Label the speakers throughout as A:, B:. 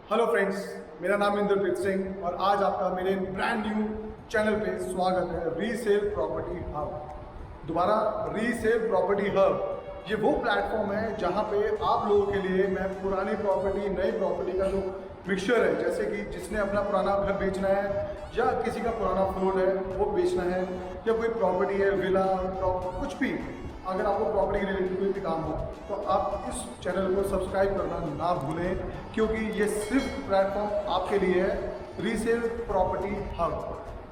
A: Hello friends, मेरा नाम इंद्रप्रीत सिंह और आज आपका मेरे ब्रांड न्यू चैनल पे स्वागत है। Resale property hub. दोबारा रीसेल प्रॉपर्टी हब ये वो प्लेटफॉर्म है जहां पे आप लोगों के लिए मैं पुरानी प्रॉपर्टी नई प्रॉपर्टी का जो मिक्सचर है, जैसे कि जिसने अपना पुराना घर बेचना है या किसी का पुराना फ्लोर है वो बेचना है या कोई प्रॉपर्टी है, विला, कुछ भी, अगर आपको प्रॉपर्टी के रिलेटेड कोई भी काम हो तो आप इस चैनल को सब्सक्राइब करना ना भूलें, क्योंकि ये सिर्फ प्लेटफॉर्म आपके लिए है। रीसेल प्रॉपर्टी हब,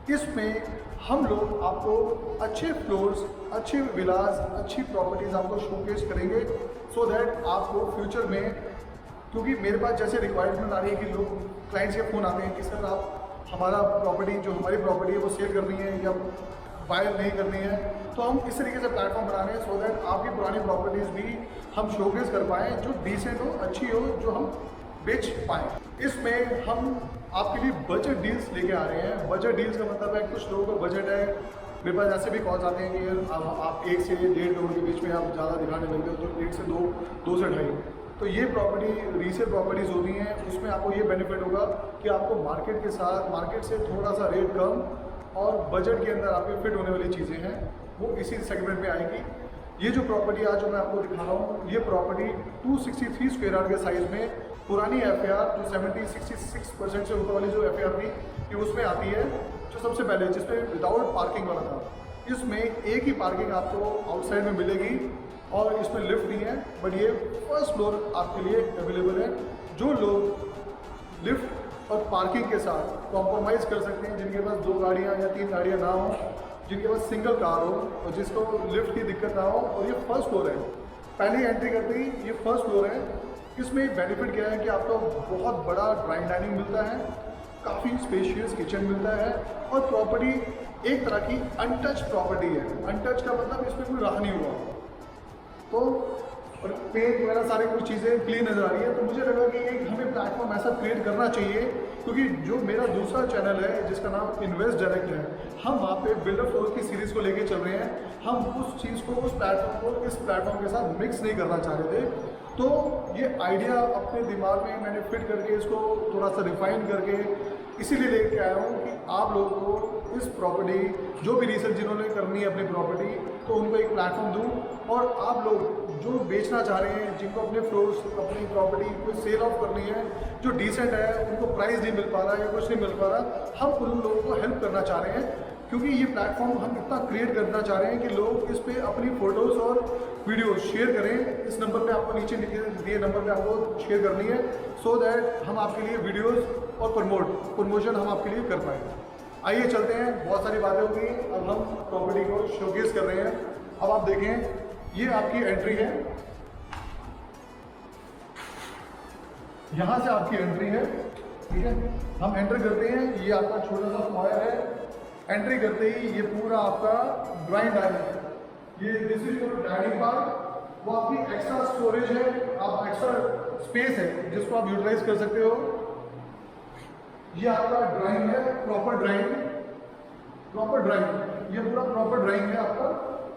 A: इसमें हम लोग आपको अच्छे फ्लोर्स, अच्छे विलास, अच्छी प्रॉपर्टीज़ आपको शोकेस करेंगे सो दैट आपको फ्यूचर में, क्योंकि मेरे पास जैसे रिक्वायरमेंट आ रही है कि लोग क्लाइंट्स के फ़ोन आते हैं कि सर आप हमारा प्रॉपर्टी, जो हमारी प्रॉपर्टी है वो सेल करनी है या बायर नहीं करनी है, तो हम इस तरीके से प्लेटफॉर्म बना रहे हैं सो दैट आपकी पुरानी प्रॉपर्टीज़ भी हम शोकेस कर पाएँ, जो डिसेंट हो, अच्छी हो, जो हम बेच पाएँ। इसमें हम आपके लिए बजट डील्स लेके आ रहे हैं। बजट डील्स का मतलब है कुछ लोगों का बजट है, मेरे पास ऐसे भी कॉल्स आते हैं कि यार आप 1 से 1.5 करोड़ के बीच में आप ज़्यादा दिखाने लगे हो, तो 1 से 2, 2 से 2.5। तो ये प्रॉपर्टी रीसेल प्रॉपर्टीज़ होती हैं, उसमें आपको ये बेनिफिट होगा कि आपको मार्केट के साथ, मार्केट से थोड़ा सा रेट कम और बजट के अंदर आपके फिट होने वाली चीज़ें हैं, वो इसी सेगमेंट में आएगी। ये जो प्रॉपर्टी आज जो मैं आपको दिखा रहा हूँ, ये प्रॉपर्टी 263 स्क्वायर यार्ड के साइज़ में पुरानी FAR जो 66% से ऊपर वाली जो FAR थी ये उसमें आती है, जो सबसे पहले जिसमें विदाउट पार्किंग वाला था। इसमें एक ही पार्किंग आपको आउटसाइड में मिलेगी और इसमें लिफ्ट नहीं है, बट ये फर्स्ट फ्लोर आपके लिए अवेलेबल है। जो लोग लिफ्ट और पार्किंग के साथ कॉम्प्रोमाइज़ कर सकते हैं, जिनके पास 2 गाड़ियाँ या 3 गाड़ियाँ ना हो, जिनके पास सिंगल कार हो और जिसको लिफ्ट की दिक्कत ना हो, और ये फर्स्ट फ्लोर है, पहली एंट्री करते ही ये फर्स्ट फ्लोर है। इसमें बेनिफिट क्या है कि आपको बहुत बड़ा ड्राइंग डाइनिंग मिलता है, काफ़ी स्पेशियस किचन मिलता है और प्रॉपर्टी एक तरह की अनटच प्रॉपर्टी है। अनटच का मतलब इसमें कोई रहा नहीं हुआ, तो और पेंट वगैरह सारी कुछ चीज़ें क्लीन नज़र आ रही है। तो मुझे लगा कि एक हमें प्लेटफॉर्म ऐसा क्रिएट करना चाहिए, क्योंकि जो मेरा दूसरा चैनल है जिसका नाम इन्वेस्ट डायरेक्ट है, हम वहाँ पे बिल्डर फ्लोर की सीरीज़ को लेके चल रहे हैं। हम उस चीज़ को, उस प्लेटफॉर्म को इस प्लेटफॉर्म के साथ मिक्स नहीं करना चाह रहे थे। तो ये आइडिया अपने दिमाग में मैंने फिट करके इसको थोड़ा सा रिफाइन करके इसीलिए लेके आया हूँ कि आप लोगों को इस प्रॉपर्टी, जो भी रिसर्च जिन्होंने करनी है अपनी प्रॉपर्टी, तो उनको एक प्लेटफॉर्म दूँ। और आप लोग जो बेचना चाह रहे हैं, जिनको अपने फ्लोर्स, अपनी प्रॉपर्टी को सेल ऑफ करनी है, जो डिसेंट है, उनको प्राइस नहीं मिल पा रहा या कुछ नहीं मिल पा रहा, हम उन लोगों को हेल्प करना चाह रहे हैं। क्योंकि ये प्लेटफॉर्म हम इतना क्रिएट करना चाह रहे हैं कि लोग इस पे अपनी फ़ोटोज़ और वीडियो शेयर करें। इस नंबर पे आपको नीचे दिए नंबर पे आपको शेयर करनी है, सो दैट हम आपके लिए वीडियोस और प्रमोशन हम आपके लिए कर पाएँ। आइए चलते हैं, बहुत सारी बातें हो गई, अब हम प्रॉपर्टी को शोकेस कर रहे हैं। अब आप देखें, ये आपकी एंट्री है, यहाँ से आपकी एंट्री है, ठीक है। हम एंटर करते हैं, ये आपका छोटा सा स्क्वायर है। एंट्री करते ही ये पूरा आपका ड्राइंग डाइनिंग है, ये this is your dining part. वो आपकी एक्स्ट्रा स्टोरेज है, आप एक्स्ट्रा स्पेस है जिसको आप यूटिलाइज कर सकते हो। ये आपका ड्राइंग है, प्रॉपर ड्राइंग, ये पूरा प्रॉपर ड्राइंग है आपका।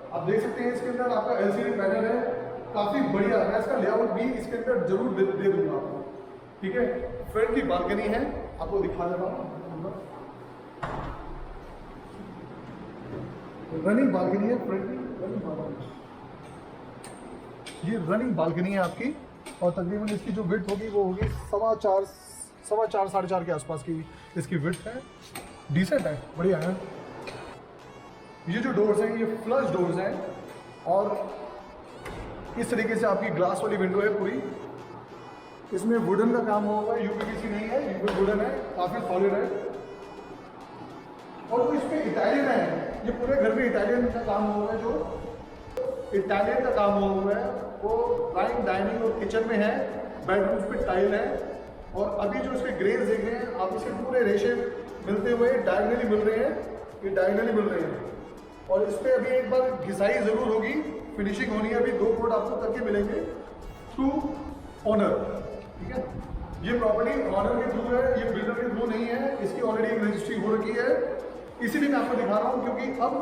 A: आप देख सकते हैं इसके अंदर आपका LCD पैनल है, काफ़ी बढ़िया है। इसका लेआउट भी इसके अंदर जरूर दे दूंगा आपको, ठीक है। फ्रंट की बालकनी है, आपको दिखा दे रहा हूँ, रनिंग बालकनी है, फ्रंट की रनिंग बालकनी। ये रनिंग बालकनी है आपकी, और तकरीबन इसकी जो विड्थ होगी वो होगी 4.25, 4.5 के आसपास की इसकी विड्थ है। डिसेंट है, बढ़िया है। ये जो डोर्स हैं ये फ्लश डोर्स हैं, और इस तरीके से आपकी ग्लास वाली विंडो है पूरी। इसमें वुडन का काम होगा, UPVC नहीं है, ये वुडन है, काफ़ी सॉलिड है। और जो इसमें इटालियन है, ये पूरे घर में इटालियन का काम हुआ है, जो इटालियन का काम हुआ है वो ड्राइंग, डाइनिंग और किचन में है। बेडरूम्स पे टाइल है, और अभी जो इसके ग्रेज देख रहे हैं आप, इसके पूरे रेशे मिलते हुए डायगनली मिल रहे हैं, ये डायगनली मिल रहे हैं। और इस पर अभी एक बार घिसाई ज़रूर होगी, फिनिशिंग होनी है, अभी 2 कोड आपको करके मिलेंगे थ्रू ऑनर, ठीक है। ये प्रॉपर्टी ऑनर के थ्रू है, ये बिल्डर के थ्रू नहीं है, इसकी ऑलरेडी एक रजिस्ट्री हो रखी है। इसीलिए मैं आपको दिखा रहा हूँ, क्योंकि अब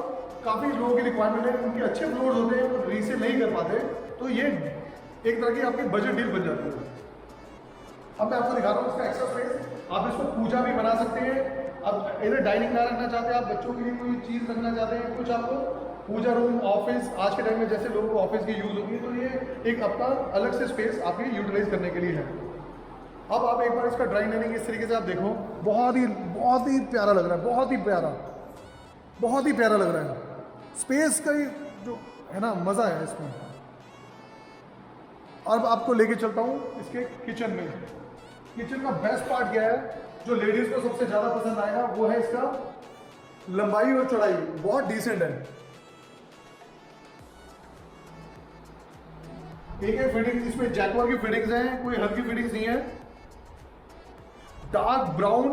A: काफ़ी लोगों की रिक्वायरमेंट है, उनके अच्छे फ्लोर्स होते हैं, वो रीसेल नहीं कर पाते, तो ये एक तरह की आपकी बजट डील बन जाती है। अब मैं आपको दिखा रहा हूँ इसका एक्स्ट्रा स्पेस। आप इसको पूजा भी बना सकते हैं। अब इधर डाइनिंग ना रखना चाहते हैं, आप बच्चों के लिए कोई चीज़ रखना चाहते हैं, कुछ आपको पूजा रूम, ऑफिस, आज के टाइम में जैसे लोगों को ऑफिस की यूज़ होती है, तो ये एक अपना अलग से स्पेस आपके यूटिलाइज करने के लिए है। अब आप एक बार इसका ड्राइंग लेने की इस तरीके से आप देखो, बहुत ही प्यारा लग रहा है, बहुत ही प्यारा लग रहा है। स्पेस का जो है ना मज़ा है इसमें। अब आपको लेके चलता हूँ इसके किचन में। किचन का बेस्ट पार्ट क्या है, जो लेडीज़ को सबसे ज़्यादा पसंद आएगा, वो है इसका लंबाई और चौड़ाई बहुत डिसेंट है। एक फिटिंग इसमें जैकवार की फिटिंग्स हैं, कोई हल्की फिटिंग्स नहीं है। डार्क ब्राउन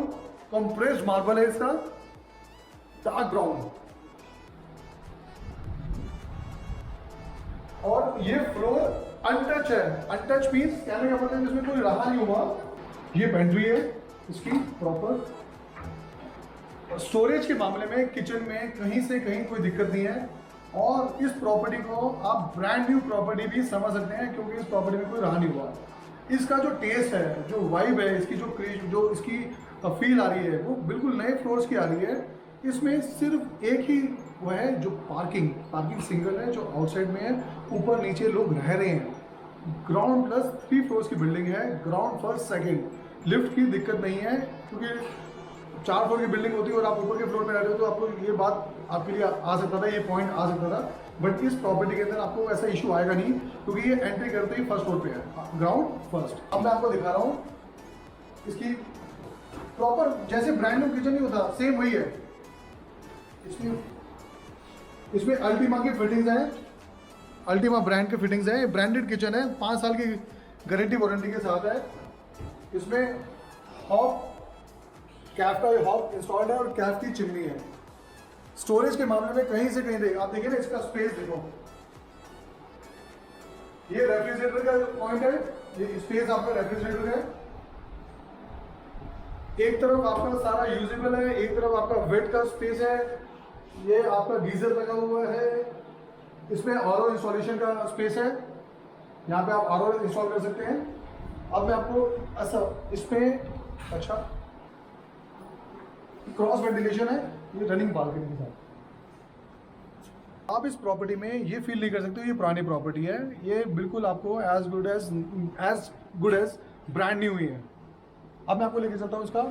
A: कंप्रेस्ड मार्बल है इसका, डार्क ब्राउन। और ये फ्लोर अनटच है। अनटच मीन्स कहने का मतलब इसमें कोई रहा नहीं हुआ। ये पेंट्री है इसकी प्रॉपर। स्टोरेज के मामले में किचन में कहीं से कहीं कोई दिक्कत नहीं है। और इस प्रॉपर्टी को आप ब्रांड न्यू प्रॉपर्टी भी समझ सकते हैं, क्योंकि इस प्रॉपर्टी में कोई रहा नहीं हुआ। इसका जो टेस्ट है, जो वाइब है, इसकी जो इसकी फील आ रही है, वो बिल्कुल नए फ्लोर्स की आ रही है। इसमें सिर्फ एक ही वो है, जो पार्किंग सिंगल है, जो आउटसाइड में है। ऊपर नीचे लोग रह रहे हैं। ग्राउंड प्लस 3 फ्लोर्स की बिल्डिंग है, ग्राउंड फर्स्ट सेकेंड। लिफ्ट की दिक्कत नहीं है, क्योंकि 4 फ्लोर की बिल्डिंग होती है और आप ऊपर के फ्लोर पे रह रहे हो, तो आपको ये बात आपके लिए आ सकता था, ये पॉइंट आ सकता था। बट इस प्रॉपर्टी के अंदर आपको ऐसा इशू आएगा नहीं, क्योंकि ये एंट्री करते ही फर्स्ट फ्लोर पे है, ग्राउंड फर्स्ट। अब मैं आपको दिखा रहा हूँ इसकी प्रॉपर, जैसे ब्रांड न्यू किचन नहीं होता, सेम वही है। इसमें अल्टीमा की फिटिंग्स हैं, अल्टीमा ब्रांड की फिटिंग्स हैं। ब्रांडेड किचन है, 5 साल की गारंटी वारंटी के साथ है। इसमें हॉब, कैफ का हॉब इंस्टॉल्ड है और कैफ की चिमनी है। स्टोरेज के मामले में कहीं से कहीं देख, आप देखिए ना इसका स्पेस देखो। ये रेफ्रिजरेटर का पॉइंट है, ये स्पेस आपका रेफ्रिजरेटर है। एक तरफ आपका सारा यूजेबल है, एक तरफ आपका वेट का स्पेस है। ये आपका गीजर लगा हुआ है। इसमें आरओ इंस्टॉलेशन का स्पेस है, यहाँ पे आप आरओ इंस्टॉल कर सकते हैं। अब मैं आपको ऐसा इसमें अच्छा क्रॉस वेंटिलेशन है, ये रनिंग बालकनी के साथ। आप इस प्रॉपर्टी में ये फील नहीं कर सकते हो ये पुरानी प्रॉपर्टी है। ये बिल्कुल आपको as good as brand new ही है। अब मैं आपको लेके चलता हूँ इसका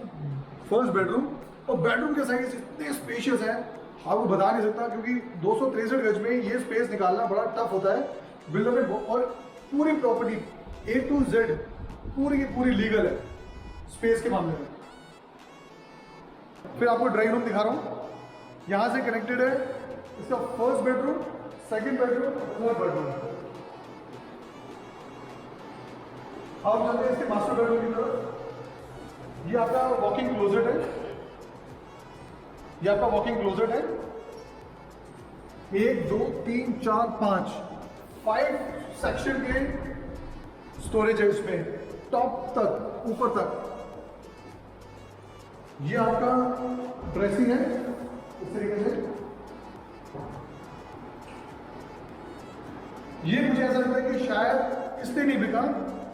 A: फर्स्ट बेडरूम। और बेडरूम के साइज इतने स्पेशियस है, आपको बता नहीं सकता, क्योंकि 263 गज में ये स्पेस निकालना बड़ा टफ होता है बिल्डर में। और पूरी प्रॉपर्टी A to Z पूरी की पूरी लीगल है स्पेस के मामले में। फिर आपको ड्राइंग रूम दिखा रहा हूँ, यहाँ से कनेक्टेड है इसका first bedroom, second bedroom, third bedroom. अब चलते हैं इसके मास्टर बेडरूम की तरफ। ये आपका वॉकिंग क्लोजेट है, ये आपका वॉकिंग क्लोजेट है। 1 2 3 4 5 सेक्शन के स्टोरेज है इसमें, टॉप तक, ऊपर तक। ये आपका ड्रेसिंग है इस तरीके से। ये मुझे ऐसा लगता है कि शायद इसलिए नहीं बिका,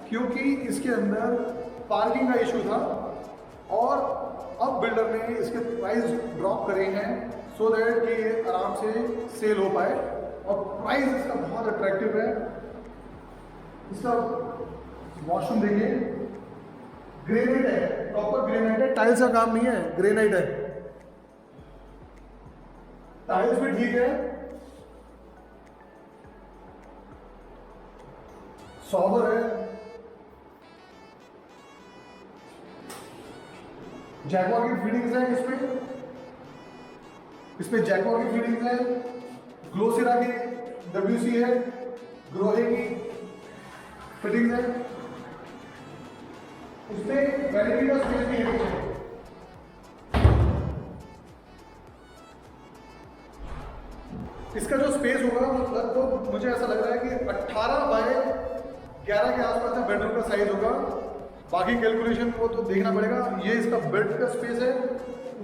A: क्योंकि इसके अंदर पार्किंग का इशू था। और अब बिल्डर ने इसके प्राइस ड्रॉप करे हैं सो दैट कि ये आराम से सेल हो पाए। और प्राइस इसका बहुत अट्रैक्टिव है। इसका वॉशरूम देखिए, ग्रेनाइट है, प्रॉपर ग्रेनाइट है, टाइल्स का काम नहीं है, ग्रेनाइट है। टाइल्स भी ठीक है, सॉबर है। जैकवार की फिटिंग्स है इसमें जैकवार की फिटिंग्स है, ग्लोसिरा की WC है, ग्रोहे की फिटिंग्स है। इसमें वैनिटी का स्पेस भी है। इसका जो स्पेस होगा वो लगभग मुझे ऐसा लग रहा है कि 18 बाय 11 के आसपास का बेडरूम का साइज होगा। बाकी कैलकुलेशन को तो देखना पड़ेगा। ये इसका बेड का स्पेस है,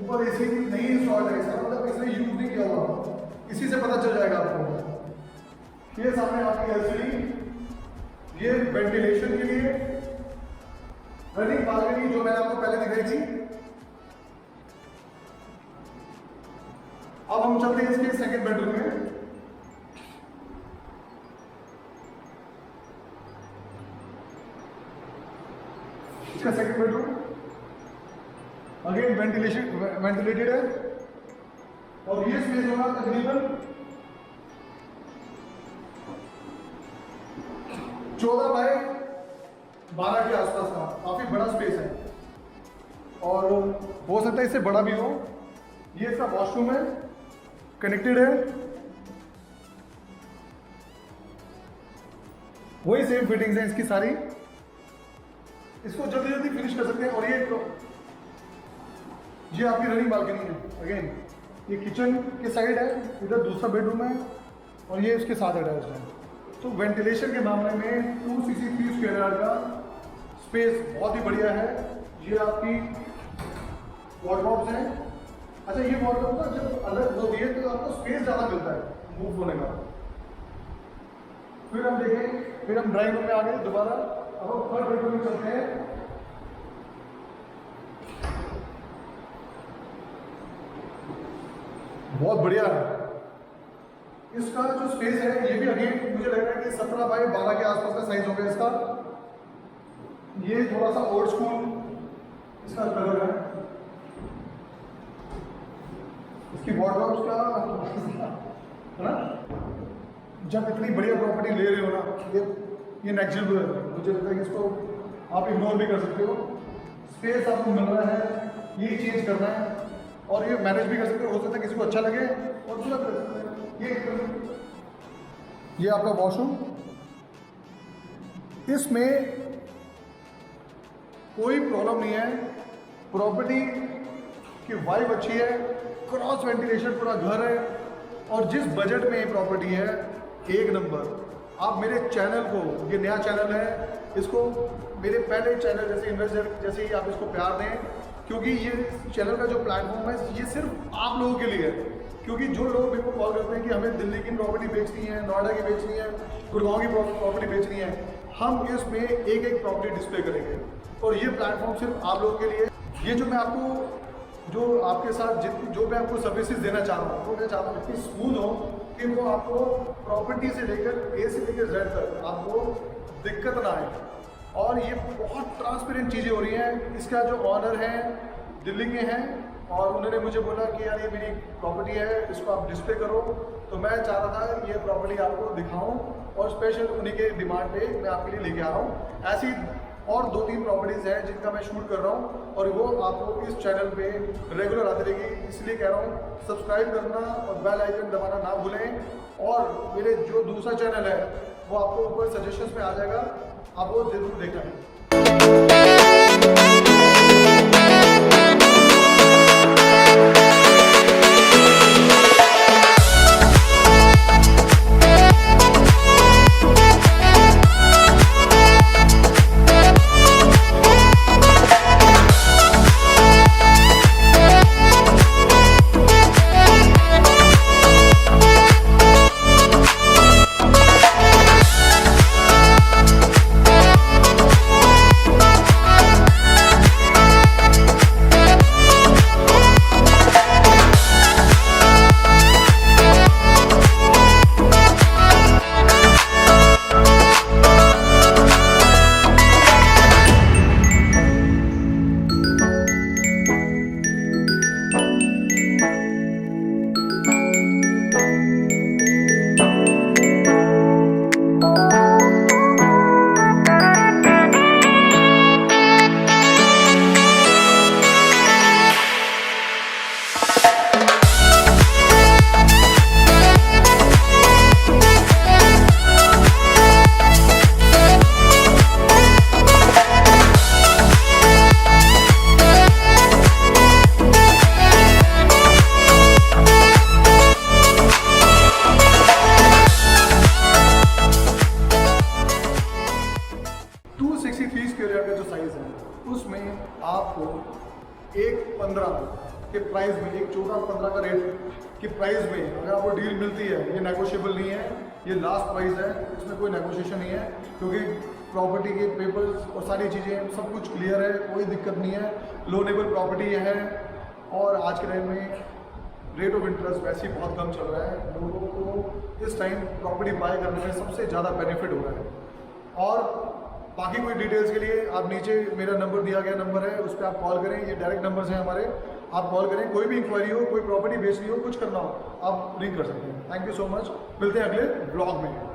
A: ऊपर AC नहीं इंस्टॉल है, इसका मतलब इसने यूज नहीं किया हुआ, इसी से पता चल जाएगा आपको। ये सामने आपकी LCD, ये वेंटिलेशन के लिए, रनिंग बालकनी जो मैंने आपको पहले दिखाई थी। अब हम चलते हैं इसके सेकंड बेडरूम में। इसका सेकंड बेडरूम अगेन वेंटिलेटेड है और ये स्पेस होगा तकरीबन 14 बाय 12 के आसपास का, काफी बड़ा स्पेस है और हो सकता है इससे बड़ा भी हो। ये इसका वॉशरूम है, कनेक्टेड है, वही सेम फिटिंग्स हैं इसकी सारी। इसको जल्दी जल्दी फिनिश कर सकते हैं। और ये आपकी रनिंग बालकनी है। अगेन ये किचन के साइड है, इधर दूसरा बेडरूम है और ये उसके साथ अटैच है। तो वेंटिलेशन के मामले में 263 स्क्वायर यार्ड का स्पेस बहुत ही बढ़िया है। ये आपकी वॉर्डरोब्स हैं। अच्छा, ये वॉर्डरोब ना जब अलग होती है तो आपको स्पेस ज़्यादा मिलता है मूव होने का। फिर हम देखें, फिर हम ड्राइंग रूम में आ गए दोबारा। अब हम थर्ड बेडरूम में चलते हैं। बहुत बढ़िया है इसका जो स्पेस है। ये भी अगेन मुझे लग रहा है कि 17 बाय 12 के आसपास का साइज होगा इसका। ये थोड़ा सा ओल्ड स्कूल इसका कलर है। इसकी वॉर्डरोब्स का है ना, जब इतनी बढ़िया प्रॉपर्टी ले रहे हो ना, ये नेगेटिव है। मुझे लगता है कि इसको आप इग्नोर भी कर सकते हो। स्पेस आपको मिल रहा है, ये चेंज करना है और ये मैनेज भी कर सकते हो। हो सकता है किसी को अच्छा लगे और दूसरा कर सकते हैं। ये आपका वॉशरूम, इसमें कोई प्रॉब्लम नहीं है। प्रॉपर्टी की वाइब अच्छी है, क्रॉस वेंटिलेशन पूरा घर है और जिस बजट में ये प्रॉपर्टी है एक नंबर। आप मेरे चैनल को, ये नया चैनल है, इसको मेरे पहले चैनल जैसे इन्वेस्टर जैसे ही आप इसको प्यार दें, क्योंकि ये चैनल का जो प्लेटफॉर्म है ये सिर्फ आप लोगों के लिए है। क्योंकि जो लोग मेरे को कॉल करते हैं कि हमें दिल्ली की प्रॉपर्टी बेचनी है, नोएडा की बेचनी है, गुड़गांव की प्रॉपर्टी बेचनी है, हम इसमें एक एक प्रॉपर्टी डिस्प्ले करेंगे और ये प्लेटफॉर्म सिर्फ आप लोगों के लिए। ये जो मैं आपको, जो आपके साथ जो मैं आपको सर्विसेज देना चाह रहा हूँ, तो मैं चाहता हूँ इतनी स्मूथ हो कि वो आपको प्रॉपर्टी से लेकर ए से लेकर जेड तक आपको दिक्कत ना आए। और ये बहुत ट्रांसपेरेंट चीज़ें हो रही हैं। इसका जो ऑनर है दिल्ली के हैं और उन्होंने मुझे बोला कि यार ये मेरी प्रॉपर्टी है, इसको आप डिस्प्ले करो। तो मैं चाह रहा था ये प्रॉपर्टी आपको दिखाऊं और स्पेशल उन्हीं के डिमांड पे मैं आपके लिए लेके आ रहा हूँ। ऐसी और 2-3 प्रॉपर्टीज़ हैं जिनका मैं शूट कर रहा हूँ और वो आपको इस चैनल पे रेगुलर आती रहेगी। इसलिए कह रहा हूँ सब्सक्राइब करना और बेल आइकन दबाना ना भूलें। और मेरे जो दूसरा चैनल है वो आपको ऊपर सजेशंस में आ जाएगा, आप वो जरूर देखें। आपको 1.15 के प्राइस में, 1.14-15 का रेट की प्राइस में अगर आपको डील मिलती है, ये नेगोशिएबल नहीं है, ये लास्ट प्राइस है, इसमें कोई नेगोशिएशन नहीं है। क्योंकि प्रॉपर्टी के पेपर्स और सारी चीज़ें सब कुछ क्लियर है, कोई दिक्कत नहीं है, लोनेबल प्रॉपर्टी है। और आज के टाइम में रेट ऑफ इंटरेस्ट वैसे ही बहुत कम चल रहा है, लोगों को इस टाइम प्रॉपर्टी बाय करने में सबसे ज़्यादा बेनिफिट हो रहा है। और बाकी कोई डिटेल्स के लिए आप नीचे मेरा नंबर दिया गया नंबर है, उस पर आप कॉल करें, ये डायरेक्ट नंबर्स हैं हमारे, आप कॉल करें, कोई भी इंक्वायरी हो, कोई प्रॉपर्टी बेचनी हो, कुछ करना हो, आप रिंग कर सकते हैं। थैंक यू सो मच, मिलते हैं अगले ब्लॉग में।